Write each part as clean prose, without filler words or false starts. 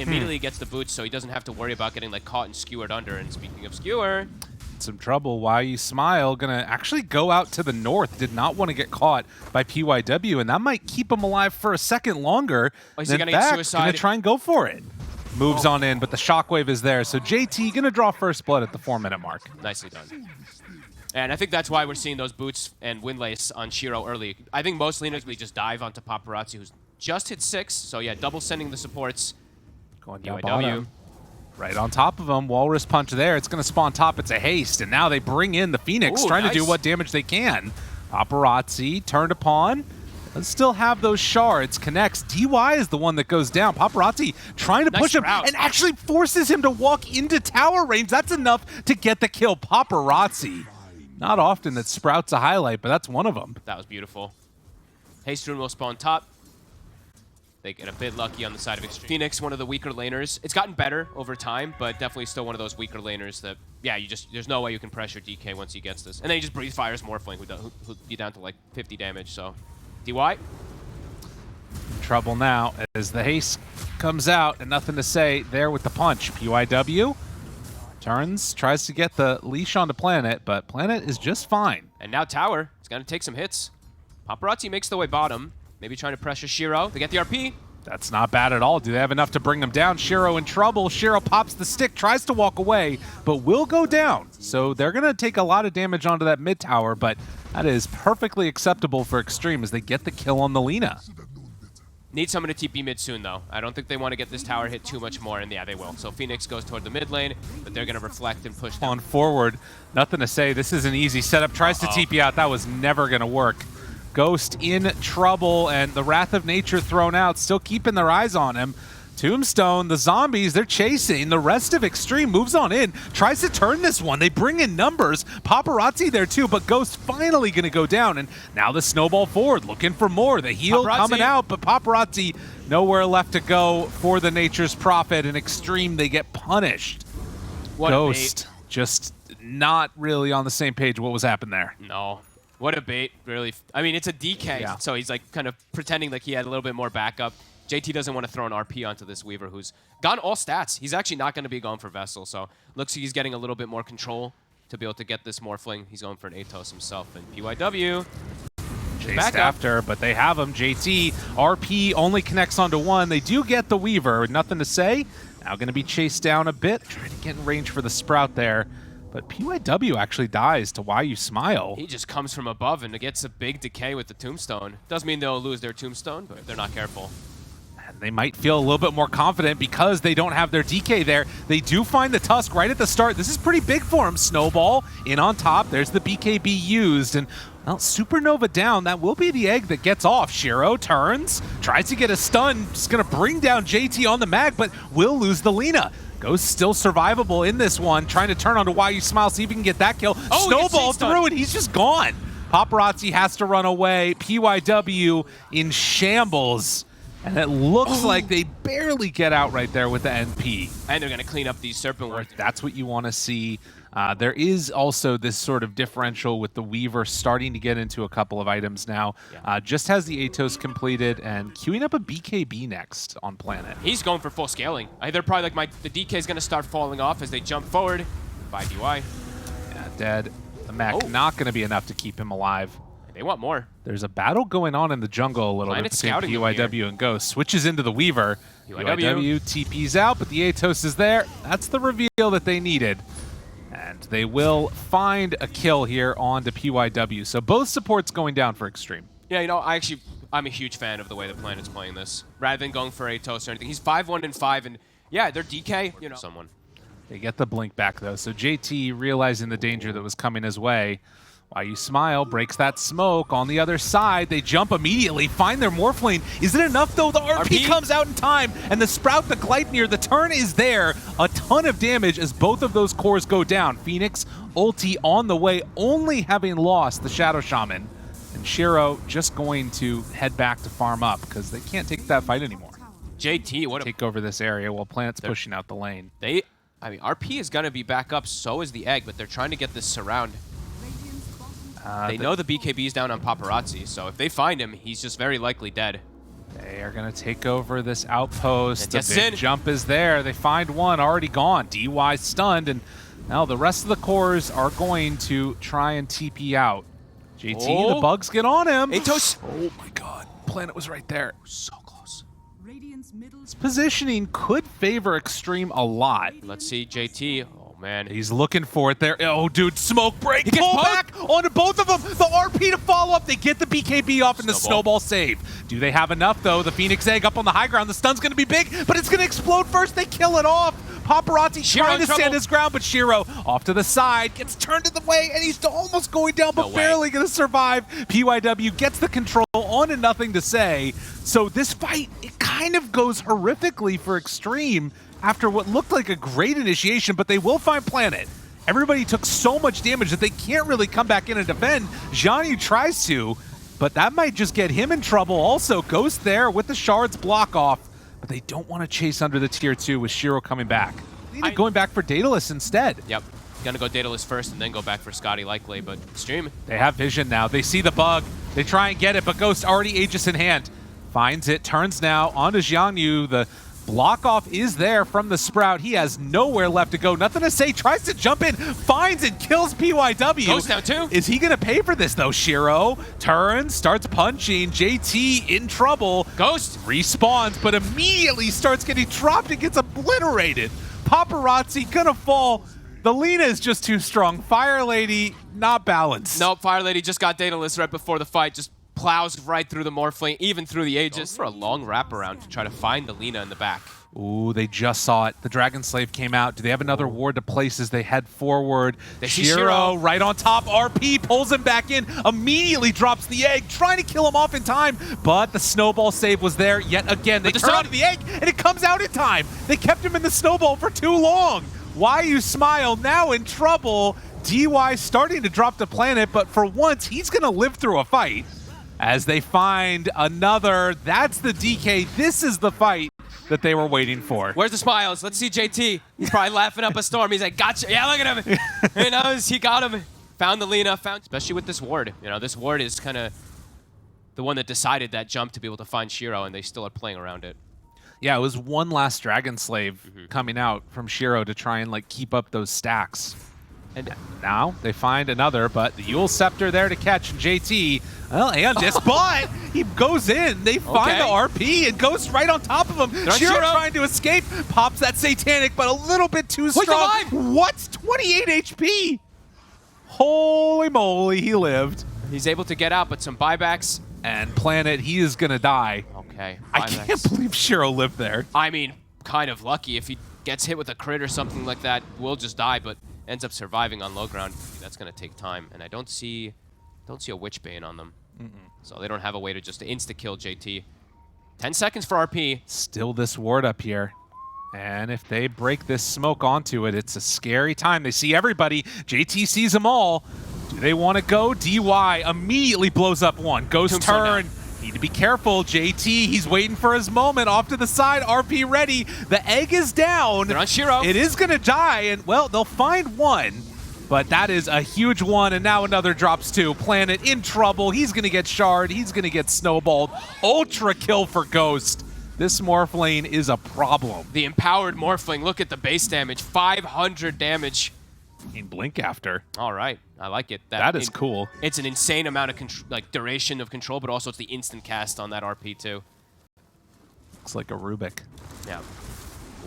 immediately gets the boots, so he doesn't have to worry about getting like caught and skewered under. And speaking of skewer, some trouble. Why you smile? Gonna actually go out to the north. Did not want to get caught by PYW, and that might keep him alive for a second longer. Oh, is he gonna get suicide? Gonna try and go for it. Moves on in, but the shockwave is there. So JT gonna draw first blood at the 4-minute mark. Nicely done. And I think that's why we're seeing those boots and windlace on Shiro early. I think most laners will just dive onto Paparazzi, who's just hit 6. So yeah, double sending the supports. Going down bottom. Right on top of him. Walrus punch there. It's going to spawn top. It's a haste. And now they bring in the Phoenix, trying to do what damage they can. Paparazzi turned upon. Does still have those shards. Connects. DY is the one that goes down. Paparazzi trying to push him and actually forces him to walk into tower range. That's enough to get the kill. Paparazzi. Not often that Sprout's a highlight, but that's one of them. That was beautiful. Haste Rune will spawn top. They get a bit lucky on the side of Xtreme. Phoenix, one of the weaker laners. It's gotten better over time, but definitely still one of those weaker laners that, yeah, there's no way you can pressure DK once he gets this. And then he just breathe fires Morphling, who'll be down to like 50 damage, so. DY? In trouble now as the haste comes out and nothing to say there with the punch. PYW turns, tries to get the leash onto Planet, but Planet is just fine. And now Tower is going to take some hits. Paparazzi makes the way bottom. Maybe trying to pressure Shiro. They get the RP. That's not bad at all. Do they have enough to bring him down? Shiro in trouble. Shiro pops the stick, tries to walk away, but will go down. So they're going to take a lot of damage onto that mid tower, but that is perfectly acceptable for Xtreme as they get the kill on the Lina. Need someone to TP mid soon, though. I don't think they want to get this tower hit too much more, and yeah, they will. So Phoenix goes toward the mid lane, but they're going to reflect and push down. On forward, nothing to say. This is an easy setup. Tries to TP out. That was never going to work. Ghost in trouble, and the Wrath of Nature thrown out, still keeping their eyes on him. Tombstone, the zombies, they're chasing. The rest of Xtreme moves on in, tries to turn this one. They bring in numbers. Paparazzi there too, but Ghost finally going to go down, and now the snowball forward, looking for more. The heal coming out, but Paparazzi nowhere left to go for the Nature's Prophet, and Xtreme, they get punished. What Ghost, just not really on the same page what was happening there. No. What a bait, really. I mean, it's a DK, so he's like kind of pretending like he had a little bit more backup. JT doesn't want to throw an RP onto this Weaver who's gone all stats. He's actually not going to be going for Vessel, so looks like he's getting a little bit more control to be able to get this Morphling. He's going for an Atos himself, and PYW chased after, but they have him. JT, RP only connects onto one. They do get the Weaver, nothing to say. Now going to be chased down a bit, trying to get in range for the Sprout there. But PYW actually dies to Why You Smile. He just comes from above and gets a big decay with the Tombstone. Doesn't mean they'll lose their Tombstone, but if they're not careful. And they might feel a little bit more confident because they don't have their DK there. They do find the Tusk right at the start. This is pretty big for him. Snowball in on top. There's the BKB used. And, well, Supernova down. That will be the egg that gets off. Shiro turns, tries to get a stun. Just going to bring down JT on the mag, but will lose the Lina. Ghost still survivable in this one, trying to turn onto Why You Smile, see if he can get that kill. Snowball through, and he's just gone. Paparazzi has to run away. PYW in shambles. And it looks like they barely get out right there with the NP. And they're going to clean up these Serpent Warriors. That's what you want to see. There is also this sort of differential with the Weaver starting to get into a couple of items now. Just has the Atos completed and queuing up a BKB next on Planet. He's going for full scaling. They're probably like the DK is going to start falling off as they jump forward by DY. Yeah, dead. The mech not going to be enough to keep him alive. They want more. There's a battle going on in the jungle a little bit between PYW and Ghost. Switches into the Weaver. PYW TP's out, but the Atos is there. That's the reveal that they needed. And they will find a kill here on to PYW. So both supports going down for Xtreme. Yeah, you know, I'm a huge fan of the way the Planet's playing this. Rather than going for Atos or anything. He's 5-1-5, and yeah, they're DK, you know. Someone. They get the blink back, though. So JT, realizing the danger that was coming his way, Why You Smile breaks that smoke. On the other side, they jump immediately, find their Morphling. Is it enough, though? The RP comes out in time, and the Sprout, the Gleipnir, the turn is there. A ton of damage as both of those cores go down. Phoenix, ulti on the way, only having lost the Shadow Shaman. And Shiro just going to head back to farm up because they can't take that fight anymore. JT, what take over this area while Planet's pushing out the lane. I mean, RP is going to be back up, so is the egg, but they're trying to get this surround. They know the BKB is down on Paparazzi, so if they find him, he's just very likely dead. They are going to take over this outpost. The And big jump is there. They find one already gone. DY stunned, and now the rest of the cores are going to try and TP out. JT, the bugs get on him. Atos. Oh my god. Planet was right there. So close. His positioning could favor Xtreme a lot. Let's see JT. Oh man. He's looking for it there. Oh dude, smoke break. He gets Pull poked. back onto both of them. The RP to follow up. They get the BKB off and the snowball save. Do they have enough though? The Phoenix Egg up on the high ground. The stun's going to be big, but it's going to explode first. They kill it off. Paparazzi trying to stand his ground, but Shiro off to the side, gets turned to the way, and he's almost going down, but barely going to survive. PYW gets the control on and nothing to say. So this fight, it kind of goes horrifically for Xtreme after what looked like a great initiation, but they will find Planet. Everybody took so much damage that they can't really come back in and defend. Jianyu tries to, but that might just get him in trouble also. Ghost there with the shards block off. But they don't want to chase under the tier 2 with Shiro coming back. Going back for Daedalus instead. Yep. Gonna go Daedalus first and then go back for Scotty likely, but Xtreme. They have vision now. They see the bug. They try and get it, but Ghost already Aegis in hand. Finds it, turns now onto Jianyu. The block off is there from the Sprout. He has nowhere left to go. Nothing to say. Tries to jump in, finds and kills PYW. Ghost now too. Is he going to pay for this though? Shiro turns, starts punching. JT in trouble. Ghost Respawns, but immediately starts getting dropped and gets obliterated. Paparazzi gonna fall. The Lina is just too strong. Fire Lady not balanced. Nope, Fire Lady just got Daedalus right before the fight. Just plows right through the Morphling, even through the Aegis. For a long wraparound to try to find the Lina in the back. Ooh, they just saw it. The Dragon Slave came out. Do they have another ward to place as they head forward? Shiro right on top. RP pulls him back in, immediately drops the egg, trying to kill him off in time, but the snowball save was there yet again. They turn onto the egg, and it comes out in time. They kept him in the snowball for too long. Why you smile now in trouble. DY starting to drop the Planet, but for once, he's going to live through a fight. As they find another, that's the DK. This is the fight that they were waiting for. Where's the smiles? Let's see JT. He's probably laughing up a storm. He's like, gotcha. Yeah, look at him. He knows he got him. Found the Lina, especially with this ward. You know, this ward is kind of the one that decided that jump to be able to find Shiro, and they still are playing around it. Yeah, it was one last Dragon Slave coming out from Shiro to try and like keep up those stacks. And now they find another, but the Yule Scepter there to catch, and JT, well, and this, but he goes in. They find the RP and goes right on top of him. Shiro trying to escape, pops that Satanic, but a little bit too strong. What's 28 HP? Holy moly, he lived. He's able to get out, but some buybacks. And Planet, he is going to die. Okay. I can't believe Shiro lived there. I mean, kind of lucky. If he gets hit with a crit or something like that, will just die, but ends up surviving on low ground. That's going to take time, and I don't see a Witchbane on them. So they don't have a way to just insta-kill JT. 10 seconds for RP. Still this ward up here. And if they break this smoke onto it, it's a scary time. They see everybody. JT sees them all. Do they want to go? DY immediately blows up one. Ghost turn. Need to be careful. JT, he's waiting for his moment. Off to the side. RP ready. The egg is down. They're on Shiro. It is going to die. And, well, they'll find one. But that is a huge one. And now another drops too. Planet in trouble. He's going to get shard. He's going to get snowballed. Ultra kill for Ghost. This Morphling is a problem. The empowered Morphling. Look at the base damage. 500 damage. In blink after. All right. I like it. That is cool. It's an insane amount of duration of control, but also it's the instant cast on that RP too. Looks like a Rubik. Yeah.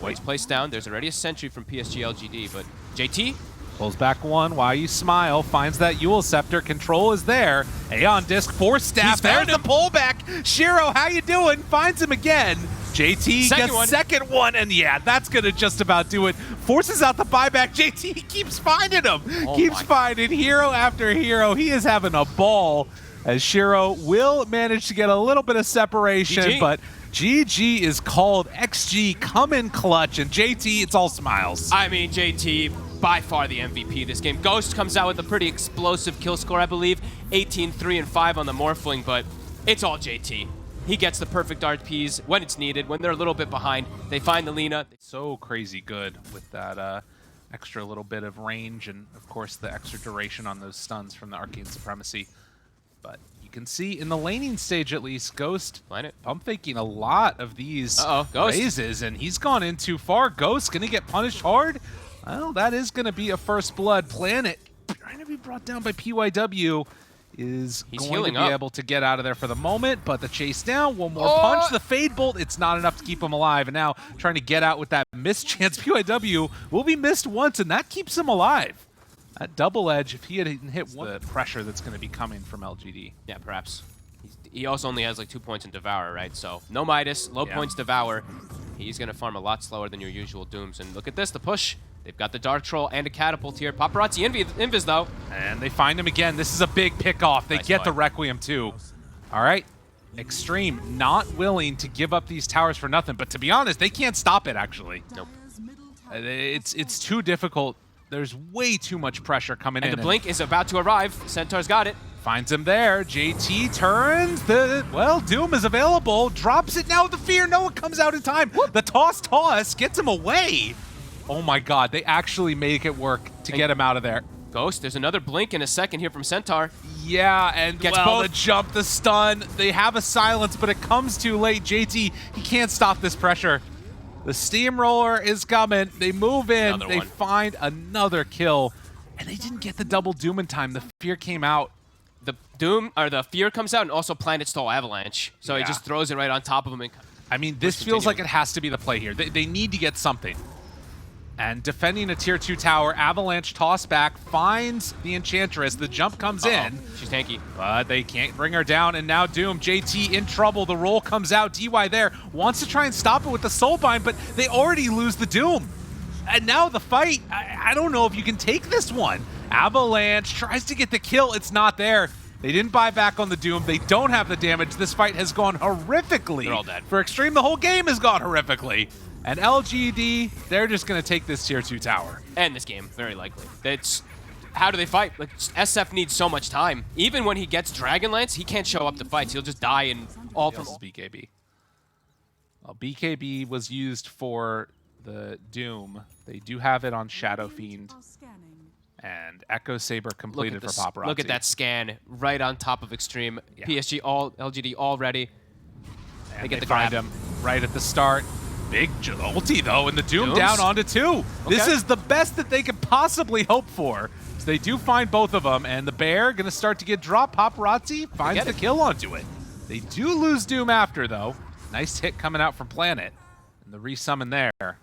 Wait's placed down. There's already a sentry from PSG.LGD, but JT pulls back one. Why you smile? Finds that Yule Scepter. Control is there. Aeon Disc, Force Staff. There's the pullback. Shiro, how you doing? Finds him again. JT gets second one, and yeah, that's going to just about do it. Forces out the buyback. JT keeps finding him. Keeps finding hero after hero. He is having a ball as Shiro will manage to get a little bit of separation, but GG is called. XG come in clutch, and JT, it's all smiles. I mean, JT, by far the MVP this game. Ghost comes out with a pretty explosive kill score, I believe. 18, 3, and 5 on the Morphling, but it's all JT. He gets the perfect RPs when it's needed. When they're a little bit behind, they find the Lina. So crazy good with that extra little bit of range and, of course, the extra duration on those stuns from the Arcane Supremacy. But you can see in the laning stage at least, Ghost Planet. pump faking a lot of these Ghost. raises, and he's gone in too far. Ghost gonna get punished hard. Well, that is gonna be a first blood. Planet trying to be brought down by PYW is going to be able to get out of there for the moment, but the chase down, one more punch, the Fade Bolt, it's not enough to keep him alive, and now trying to get out with that missed chance. PYW will be missed once, and that keeps him alive. That double edge, if he had hit one, the pressure that's going to be coming from LGD. Yeah, perhaps. He also only has like 2 points in Devour, right? So no Midas, low points Devour. He's going to farm a lot slower than your usual Dooms. And look at this, the push. They've got the Dark Troll and a Catapult here. Paparazzi Invis, though. And they find him again. This is a big pickoff. They get the Requiem, too. All right. Xtreme not willing to give up these towers for nothing. But to be honest, they can't stop it, actually. Nope. It's too difficult. There's way too much pressure coming in. And the Blink is about to arrive. Centaur's got it. Finds him there. JT turns. Well, Doom is available. Drops it now with the fear. No one comes out in time. The toss gets him away. Oh my god, they actually make it work to get him out of there. Ghost, there's another Blink in a second here from Centaur. Yeah, and gets the jump, the stun. They have a silence, but it comes too late. JT, he can't stop this pressure. The Steamroller is coming. They move in. They find another kill. And they didn't get the double Doom in time. The fear came out. The Doom, or the fear comes out, and also Planet Stole Avalanche. So he just throws it right on top of him. And I mean, this feels like it has to be the play here. They need to get something. And defending a tier 2 tower, Avalanche toss back, finds the Enchantress. The jump comes in. She's tanky. But they can't bring her down, and now Doom, JT in trouble. The roll comes out. DY there wants to try and stop it with the Soulbind, but they already lose the Doom. And now the fight, I don't know if you can take this one. Avalanche tries to get the kill. It's not there. They didn't buy back on the Doom. They don't have the damage. This fight has gone horrifically. They're all dead. For Xtreme, the whole game has gone horrifically. And LGD, they're just going to take this tier 2 tower. And this game, very likely. How do they fight? Like, SF needs so much time. Even when he gets Dragonlance, he can't show up to fights. He'll just die and all from BKB. Well, BKB was used for the Doom. They do have it on Shadow Fiend. And Echo Saber completed for Paparazzi. Look at that scan right on top of Xtreme. Yeah. PSG, LGD all ready. They get the grab. Him right at the start. Big ulti, though, and the Doom down onto 2. Okay. This is the best that they could possibly hope for. So they do find both of them, and the bear going to start to get dropped. Paparazzi finds the kill onto it. They do lose Doom after, though. Nice hit coming out from Planet. And the resummon there.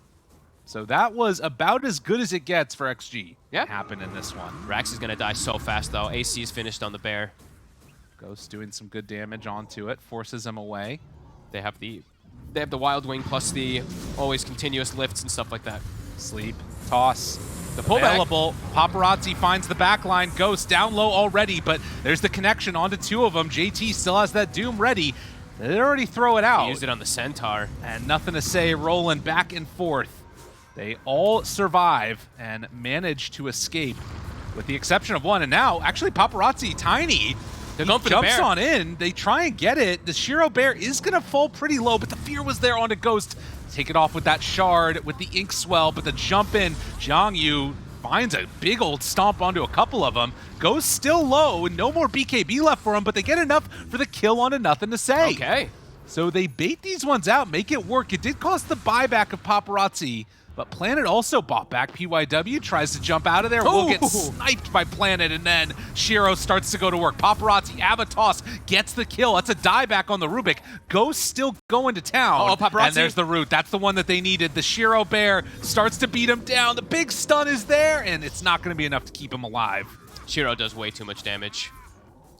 So that was about as good as it gets for XG. Yeah. Happened in this one. Rax is going to die so fast, though. AC is finished on the bear. Ghost doing some good damage onto it. Forces him away. They have the Wild Wing plus the always continuous lifts and stuff like that. Sleep. Toss. The pullback. Available. Paparazzi finds the back line. Ghost down low already, but there's the connection onto 2 of them. JT still has that Doom ready. They already throw it out. He used it on the Centaur. And nothing to say, rolling back and forth. They all survive and manage to escape, with the exception of one. And now, actually, Paparazzi, Tiny, jumps on in. They try and get it. The Shiro Bear is going to fall pretty low, but the fear was there onto Ghost. Take it off with that shard, with the Ink Swell, but the jump in, Zhang Yu finds a big old stomp onto a couple of them. Ghost still low, and no more BKB left for him, but they get enough for the kill onto nothing to say. Okay. So they bait these ones out, make it work. It did cost the buyback of Paparazzi, but Planet also bought back. PYW tries to jump out of there. Will get sniped by Planet, and then Shiro starts to go to work. Paparazzi, Avatos gets the kill. That's a dieback on the Rubik. Ghost still going to town. Paparazzi. And there's the root. That's the one that they needed. The Shiro Bear starts to beat him down. The big stun is there, and it's not going to be enough to keep him alive. Shiro does way too much damage.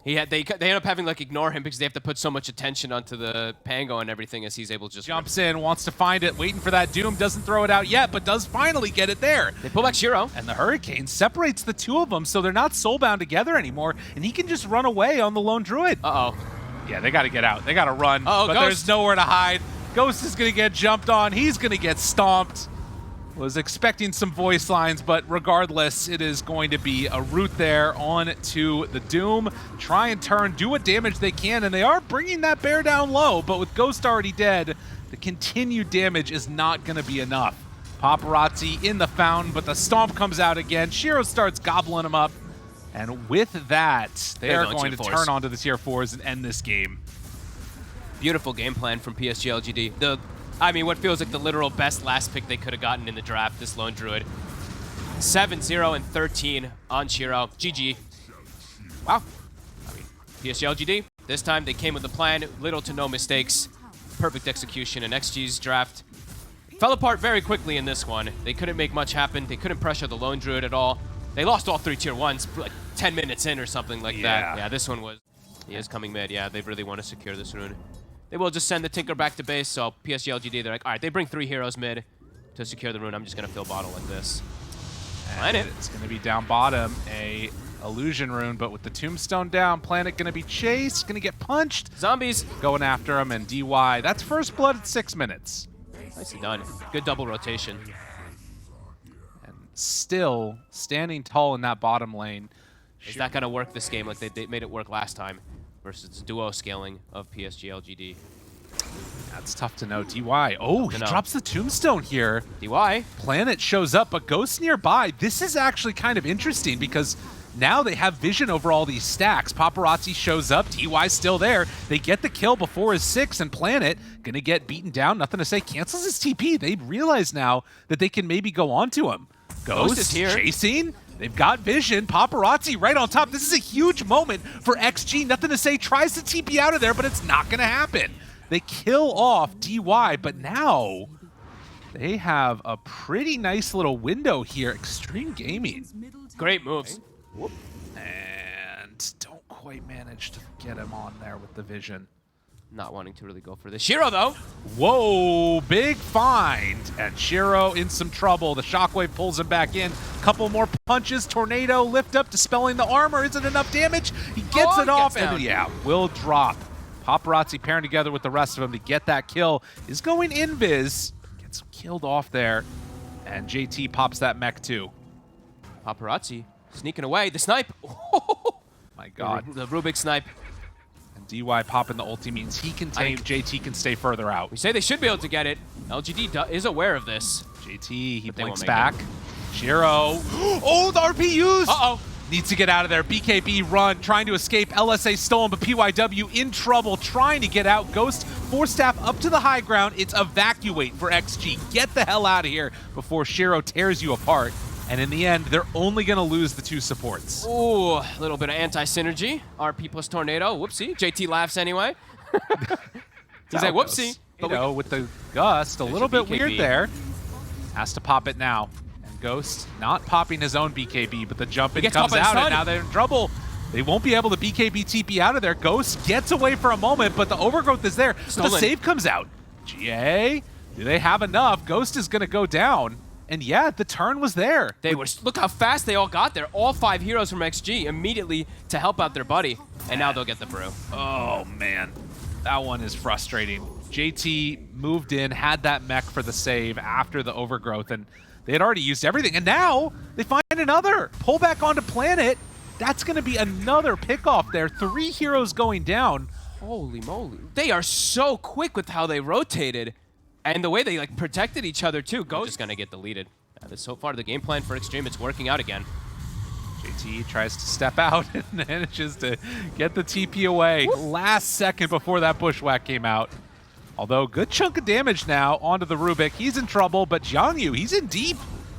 They end up having like ignore him because they have to put so much attention onto the Pango and everything as he's able to just jumps in, wants to find it, waiting for that Doom, doesn't throw it out yet, but does finally get it there. They pull back Shiro. And the Hurricane separates the 2 of them, so they're not soulbound together anymore, and he can just run away on the lone Druid. Yeah, they got to get out. They got to run, but there's nowhere to hide. Ghost is going to get jumped on. He's going to get stomped. Was expecting some voice lines, but regardless, it is going to be a root there on to the Doom. Try and turn, do what damage they can, and they are bringing that bear down low, but with Ghost already dead, the continued damage is not going to be enough. Paparazzi in the fountain, but the stomp comes out again. Shiro starts gobbling him up. And with that, they are going to G-Force. turn onto the tier 4s and end this game. Beautiful game plan from PSG.LGD. I mean, what feels like the literal best last pick they could have gotten in the draft, this lone Druid. 7-0 and 13 on Shiro. GG. Wow. I mean, PSG.LGD, this time they came with a plan, little to no mistakes. Perfect execution in XG's draft. Fell apart very quickly in this one. They couldn't make much happen. They couldn't pressure the lone Druid at all. They lost all 3 tier 1s like 10 minutes in or something like that. Yeah, this one was... He is coming mid. Yeah, they really want to secure this rune. They will just send the Tinker back to base, so PSG.LGD, they're like, all right, they bring 3 heroes mid to secure the rune. I'm just going to fill bottle like this. And it's going to be down bottom, a illusion rune, but with the tombstone down, Planet going to be chased, going to get punched. Zombies. Going after him, and DY, that's first blood at 6 minutes. Nicely done. Good double rotation. And still standing tall in that bottom lane. Is that going to work this game like they made it work last time versus duo scaling of PSG.LGD? That's tough to know. DY, oh, he drops the tombstone here. DY. Planet shows up, but Ghost nearby. This is actually kind of interesting because now they have vision over all these stacks. Paparazzi shows up, DY's still there. They get the kill before his 6, and Planet gonna get beaten down. Nothing to say, cancels his TP. They realize now that they can maybe go on to him. Ghost is here. Chasing. They've got vision. Paparazzi right on top. This is a huge moment for XG. Nothing to say, tries to TP out of there, but it's not gonna happen. They kill off DY, but now they have a pretty nice little window here. Xtreme Gaming. Great moves. Whoop. And don't quite manage to get him on there with the vision. Not wanting to really go for this. Shiro, though. Whoa, big find. And Shiro in some trouble. The shockwave pulls him back in. Couple more punches. Tornado lift up, dispelling the armor. Isn't enough damage. He gets it off, and yeah, will drop. Paparazzi pairing together with the rest of them to get that kill. Is going invis. Gets killed off there. And JT pops that mech too. Paparazzi sneaking away. The snipe. My God. The Rubik snipe. And DY popping the ulti means he can take, JT can stay further out. We say they should be able to get it. LGD is aware of this. JT, he blinks back. Shiro. Oh, the RP used! Uh-oh. Needs to get out of there. BKB run, trying to escape. LSA stolen, but PYW in trouble, trying to get out. Ghost, 4-staff up to the high ground. It's evacuate for XG. Get the hell out of here before Shiro tears you apart. And in the end, they're only going to lose the 2 supports. Ooh, a little bit of anti-synergy. RP plus Tornado. Whoopsie. JT laughs anyway. He's like, whoopsie. You know, with the gust, a little bit weird there. Has to pop it now. Ghost not popping his own BKB, but the jump in comes out, and now they're in trouble. They won't be able to BKB TP out of there. Ghost gets away for a moment, but the overgrowth is there. But the save comes out. GA, do they have enough? Ghost is going to go down. And yeah, the turn was there. They were. Look how fast they all got there. All 5 heroes from XG immediately to help out their buddy. And now they'll get the brew. Oh, man. That one is frustrating. JT moved in, had that mech for the save after the overgrowth, and they had already used everything, and now they find another. Pull back onto Planet. That's going to be another pickoff there. 3 heroes going down. Holy moly. They are so quick with how they rotated. And the way they like protected each other, too. Ghost is going to get deleted. So far, the game plan for Xtreme, it's working out again. JT tries to step out and manages to get the TP away. Last second before that bushwhack came out. Although, good chunk of damage now onto the Rubik. He's in trouble, but Jiangyu, he's in deep.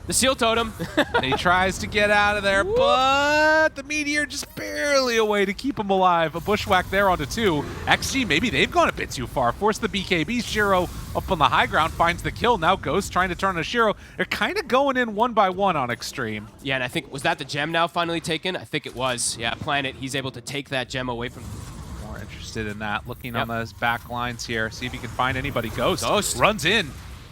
The seal totem. And he tries to get out of there, but the meteor just barely away to keep him alive. A bushwhack there onto 2. XG, maybe they've gone a bit too far. Force the BKB. Shiro up on the high ground, finds the kill. Now Ghost trying to turn on Shiro. They're kind of going in 1 by 1 on Xtreme. Yeah, and I think, was that the gem now finally taken? I think it was. Yeah, Planet, he's able to take that gem away from... More interested in that. Looking on those back lines here. See if he can find anybody. Ghost runs in.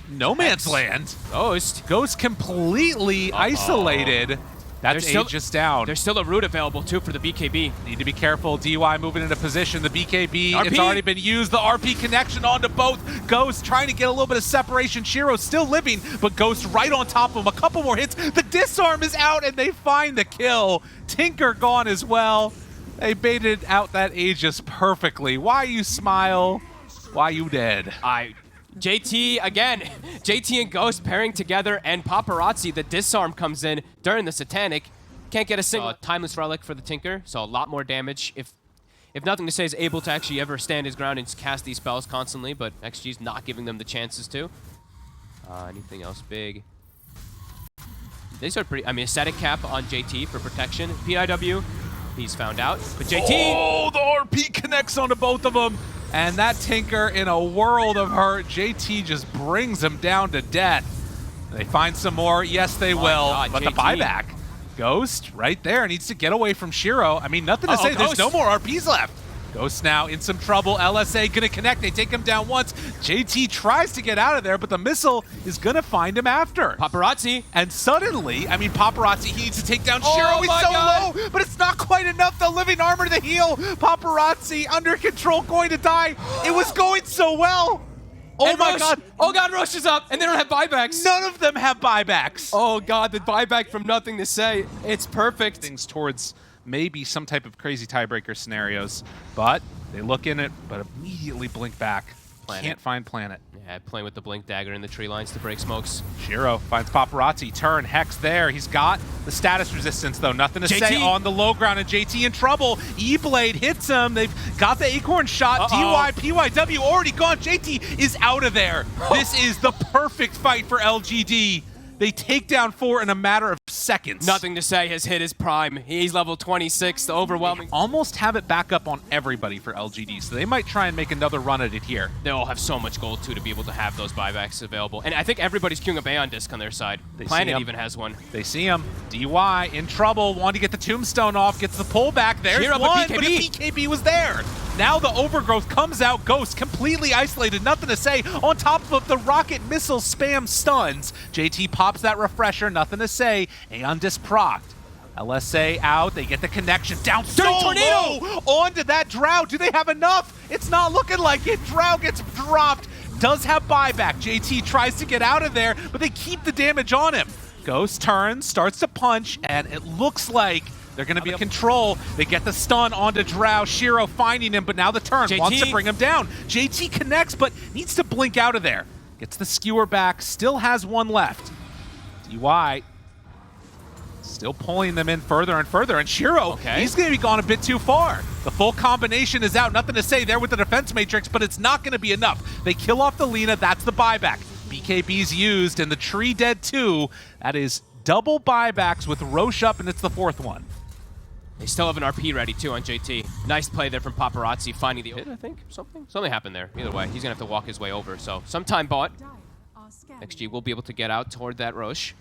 No man's land. Ghost completely isolated. That's Aegis down. There's still a root available, too, for the BKB. Need to be careful. DY moving into position. The BKB, RP. It's already been used. The RP connection onto both. Ghost trying to get a little bit of separation. Shiro still living, but Ghost right on top of him. A couple more hits. The disarm is out, and they find the kill. Tinker gone as well. They baited out that Aegis perfectly. Why you smile? Why you dead? JT, again, JT and Ghost pairing together, and Paparazzi, the disarm comes in during the Satanic. Can't get a single timeless relic for the Tinker, so a lot more damage. If Nothing to Say is able to actually ever stand his ground and cast these spells constantly, but XG's not giving them the chances to. Anything else big? These are pretty... I mean, a static cap on JT for protection. PIW, he's found out. But JT... Oh, the RP connects onto both of them. And that Tinker, in a world of hurt, JT just brings him down to death. They find some more. Yes, they will. God, but JT. the buyback. Ghost right there needs to get away from Shiro. I mean, nothing to say. Ghost. There's no more RPs left. Ghost now in some trouble. LSA gonna connect. They take him down once. JT tries to get out of there, but the missile is gonna find him after. Paparazzi. And suddenly, I mean, Paparazzi, he needs to take down Oh Shiro. He's my so God. low, but it's not quite enough. The living armor to heal. Paparazzi under control, going to die. It was going so well. Oh And my Roche. God. Oh God, Roche is up, and they don't have buybacks. None of them have buybacks. Oh God, the buyback from Nothing to Say. It's perfect. Things towards maybe some type of crazy tiebreaker scenarios, but they look in it, but immediately blink back. Planet. Can't find Planet. Yeah, playing with the Blink Dagger in the tree lines to break smokes. Shiro finds Paparazzi. Turn, Hex there. He's got the status resistance, though. Nothing to JT. say on the low ground, and JT in trouble. E-Blade hits him. They've got the Acorn shot. DY, PYW already gone. JT is out of there. This is the perfect fight for LGD. They take down 4 in a matter of seconds. Nothing to Say has hit his prime. He's level 26, the overwhelming. They almost have it back up on everybody for LGD, so they might try and make another run at it here. They all have so much gold, too, to be able to have those buybacks available. And I think everybody's queuing a Aeon disc on their side. They see Planet him. even has one. They see him. DY in trouble, wanting to get the tombstone off, gets the pullback. There's Cheer up, one, but but a BKB was there. Now the overgrowth comes out. Ghost completely isolated, Nothing to Say. On top of the rocket missile spam stuns. JT pops that refresher, Nothing to Say. Aeon disc procced. LSA out, they get the connection down so tornado! low onto that Drow. Do they have enough? It's not looking like it. Drow gets dropped. Does have buyback. JT tries to get out of there, but they keep the damage on him. Ghost turns, starts to punch, and it looks like they're going to be in control. They get the stun onto Drow. Shiro finding him, but now the turn JT. wants to bring him down. JT connects, but needs to blink out of there. Gets the skewer back, still has one left. DY still pulling them in further and further, and Shiro, he's going to be gone a bit too far. The full combination is out. Nothing to Say there with the defense matrix, but it's not going to be enough. They kill off the Lina. That's the buyback. BKB's used, and the tree dead too. That is double buybacks with Roche up, and it's the 4th one. They still have an RP ready, too, on JT. Nice play there from Paparazzi, finding the hit, I think. Something happened there. Either way, he's going to have to walk his way over. So, some time bought. XG will be able to get out toward that Roche.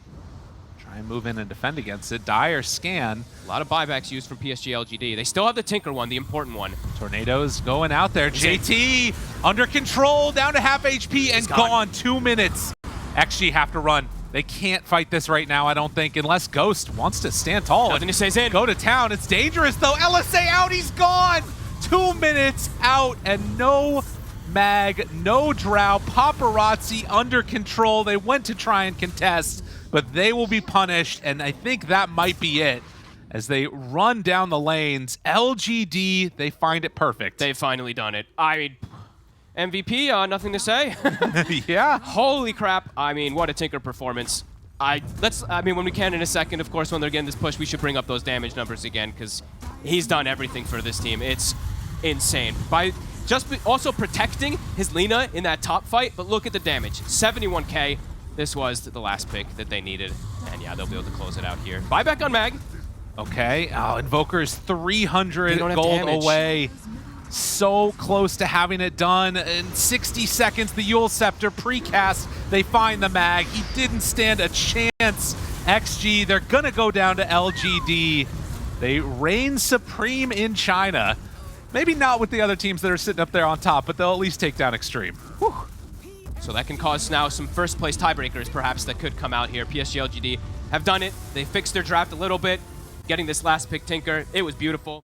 Try and move in and defend against it. Dire scan. A lot of buybacks used from PSG.LGD. They still have the Tinker one, the important one. Tornadoes going out there. JT under control, down to half HP, and gone. 2 minutes. XG have to run. They can't fight this right now, I don't think, unless Ghost wants to stand tall. Nothing to Say's in. Go to town. It's dangerous, though. LSA out. He's gone. 2 minutes out, and no mag, no Drow. Paparazzi under control. They went to try and contest, but they will be punished, and I think that might be it. As they run down the lanes, LGD, they find it perfect. They've finally done it. I mean, MVP, Nothing to Say. Yeah. Holy crap. I mean, what a Tinker performance. I mean, when we can in a second, of course, when they're getting this push, we should bring up those damage numbers again, because he's done everything for this team. It's insane. By also protecting his Lina in that top fight, but look at the damage. 71k. This was the last pick that they needed. And yeah, they'll be able to close it out here. Buyback on Mag. Okay. Oh, Invoker's 300 don't have gold damage. away. So close to having it done. In 60 seconds, the Yule Scepter precast. They find the mag. He didn't stand a chance. XG, they're going to go down to LGD. They reign supreme in China. Maybe not with the other teams that are sitting up there on top, but they'll at least take down Xtreme. Whew. So that can cause now some first-place tiebreakers, perhaps, that could come out here. PSG.LGD have done it. They fixed their draft a little bit, getting this last pick Tinker. It was beautiful.